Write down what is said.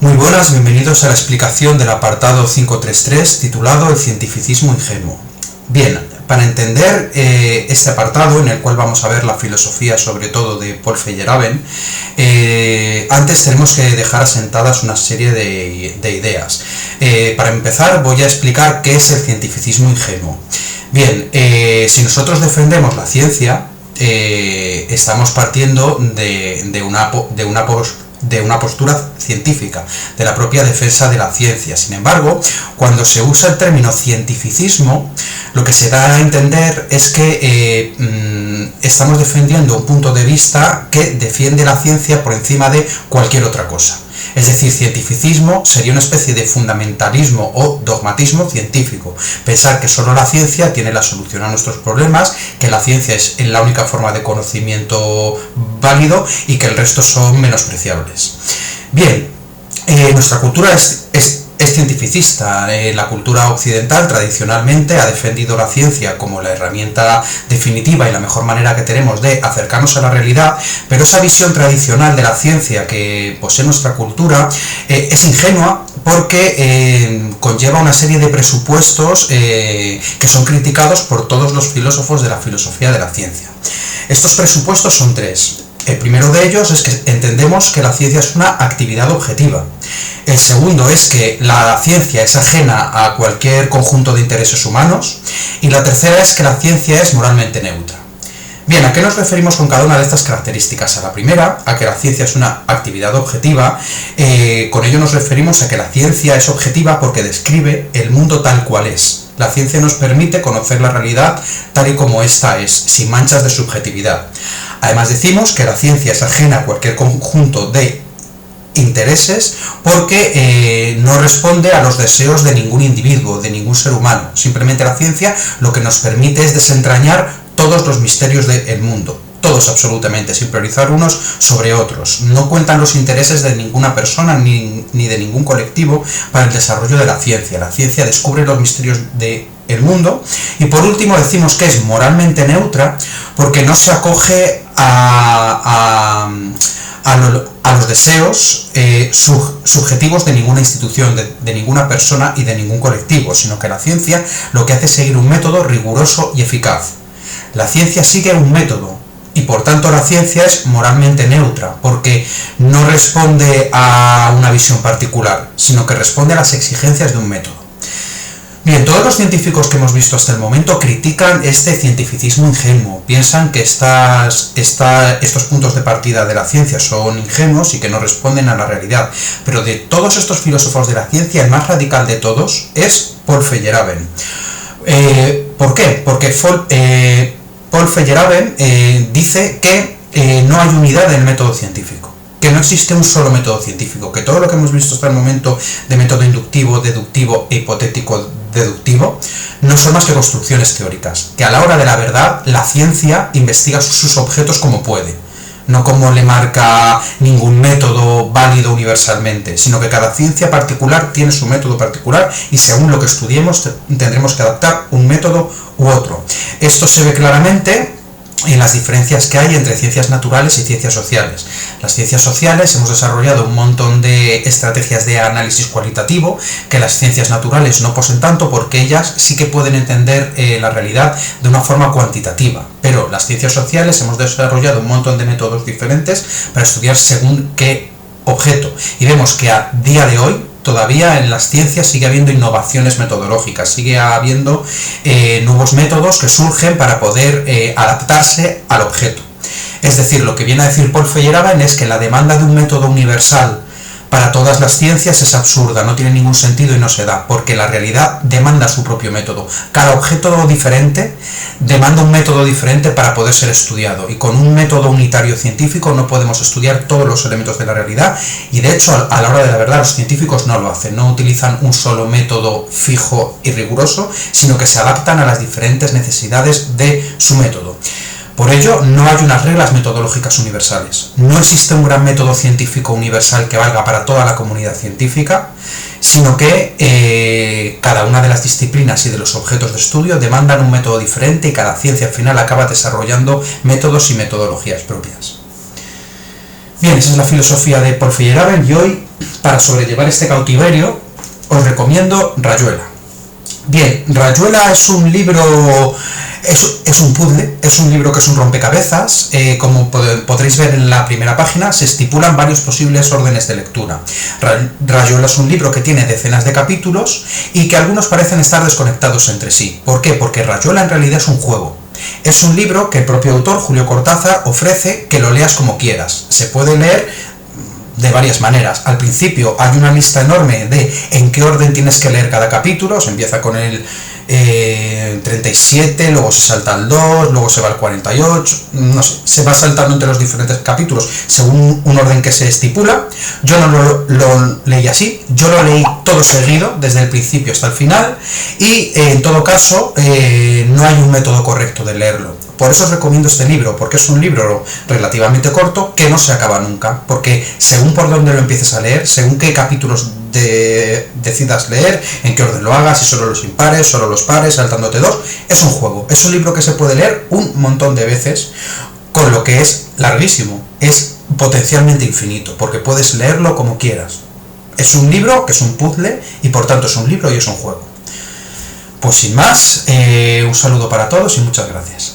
Muy buenas, bienvenidos a la explicación del apartado 533 titulado El cientificismo ingenuo. Bien, para entender este apartado, en el cual vamos a ver la filosofía sobre todo de Paul Feyerabend, antes tenemos que dejar asentadas una serie de ideas. Para empezar voy a explicar qué es el cientificismo ingenuo. Bien, si nosotros defendemos la ciencia, estamos partiendo de una postura científica, de la propia defensa de la ciencia. Sin embargo, cuando se usa el término cientificismo, lo que se da a entender es que estamos defendiendo un punto de vista que defiende la ciencia por encima de cualquier otra cosa. Es decir, cientificismo sería una especie de fundamentalismo o dogmatismo científico. Pensar que solo la ciencia tiene la solución a nuestros problemas, que la ciencia es la única forma de conocimiento válido y que el resto son menospreciables. Bien, nuestra cultura es cientificista. La cultura occidental tradicionalmente ha defendido la ciencia como la herramienta definitiva y la mejor manera que tenemos de acercarnos a la realidad, pero esa visión tradicional de la ciencia que posee nuestra cultura es ingenua porque conlleva una serie de presupuestos que son criticados por todos los filósofos de la filosofía de la ciencia. Estos presupuestos son tres. El primero de ellos es que entendemos que la ciencia es una actividad objetiva. El segundo es que la ciencia es ajena a cualquier conjunto de intereses humanos. Y la tercera es que la ciencia es moralmente neutra. Bien, ¿a qué nos referimos con cada una de estas características? A la primera, a que la ciencia es una actividad objetiva. Con ello nos referimos a que la ciencia es objetiva porque describe el mundo tal cual es. La ciencia nos permite conocer la realidad tal y como ésta es, sin manchas de subjetividad. Además decimos que la ciencia es ajena a cualquier conjunto de intereses porque no responde a los deseos de ningún individuo, de ningún ser humano. Simplemente la ciencia lo que nos permite es desentrañar todos los misterios del mundo. Todos absolutamente, sin priorizar unos sobre otros. No cuentan los intereses de ninguna persona ni de ningún colectivo para el desarrollo de la ciencia. La ciencia descubre los misterios del mundo. Y por último decimos que es moralmente neutra porque no se acoge a los deseos subjetivos de ninguna institución, de ninguna persona y de ningún colectivo, sino que la ciencia lo que hace es seguir un método riguroso y eficaz. La ciencia sigue un método, y por tanto la ciencia es moralmente neutra, porque no responde a una visión particular, sino que responde a las exigencias de un método. Bien, todos los científicos que hemos visto hasta el momento critican este cientificismo ingenuo, piensan que estos puntos de partida de la ciencia son ingenuos y que no responden a la realidad, pero de todos estos filósofos de la ciencia, el más radical de todos es Paul Feyerabend. ¿Por qué? Porque Paul Feyerabend dice que no hay unidad en el método científico, que no existe un solo método científico, que todo lo que hemos visto hasta el momento de método inductivo, deductivo e hipotético deductivo no son más que construcciones teóricas, que a la hora de la verdad la ciencia investiga sus objetos como puede, no como le marca ningún método válido universalmente, sino que cada ciencia particular tiene su método particular y según lo que estudiemos tendremos que adaptar un método u otro. Esto se ve claramente en las diferencias que hay entre ciencias naturales y ciencias sociales. Las ciencias sociales hemos desarrollado un montón de estrategias de análisis cualitativo que las ciencias naturales no poseen tanto porque ellas sí que pueden entender la realidad de una forma cuantitativa. Pero las ciencias sociales hemos desarrollado un montón de métodos diferentes para estudiar según qué objeto. Y vemos que a día de hoy todavía en las ciencias sigue habiendo innovaciones metodológicas, sigue habiendo nuevos métodos que surgen para poder adaptarse al objeto. Es decir, lo que viene a decir Paul Feyerabend es que la demanda de un método universal para todas las ciencias es absurda, no tiene ningún sentido y no se da, porque la realidad demanda su propio método. Cada objeto diferente demanda un método diferente para poder ser estudiado, y con un método unitario científico no podemos estudiar todos los elementos de la realidad, y de hecho a la hora de la verdad los científicos no lo hacen, no utilizan un solo método fijo y riguroso, sino que se adaptan a las diferentes necesidades de su método. Por ello, no hay unas reglas metodológicas universales. No existe un gran método científico universal que valga para toda la comunidad científica, sino que cada una de las disciplinas y de los objetos de estudio demandan un método diferente y cada ciencia al final acaba desarrollando métodos y metodologías propias. Bien, esa es la filosofía de Paul Feyerabend y hoy, para sobrellevar este cautiverio, os recomiendo Rayuela. Bien, Rayuela es un libro, es un puzzle, es un libro que es un rompecabezas. Como podréis ver en la primera página, se estipulan varios posibles órdenes de lectura. Rayuela es un libro que tiene decenas de capítulos y que algunos parecen estar desconectados entre sí. ¿Por qué? Porque Rayuela en realidad es un juego. Es un libro que el propio autor, Julio Cortázar, ofrece que lo leas como quieras. Se puede leer de varias maneras. Al principio hay una lista enorme de en qué orden tienes que leer cada capítulo. Se empieza con el 37, luego se salta al 2, luego se va al 48, no sé, se va saltando entre los diferentes capítulos según un orden que se estipula. Yo no lo leí así, yo lo leí todo seguido, desde el principio hasta el final, y en todo caso no hay un método correcto de leerlo. Por eso os recomiendo este libro, porque es un libro relativamente corto que no se acaba nunca, porque según por dónde lo empieces a leer, según qué capítulos decidas leer, en qué orden lo hagas, si solo los impares, solo los pares, saltándote dos, es un juego, es un libro que se puede leer un montón de veces, con lo que es larguísimo, es potencialmente infinito, porque puedes leerlo como quieras. Es un libro que es un puzzle y por tanto es un libro y es un juego. Pues sin más, un saludo para todos y muchas gracias.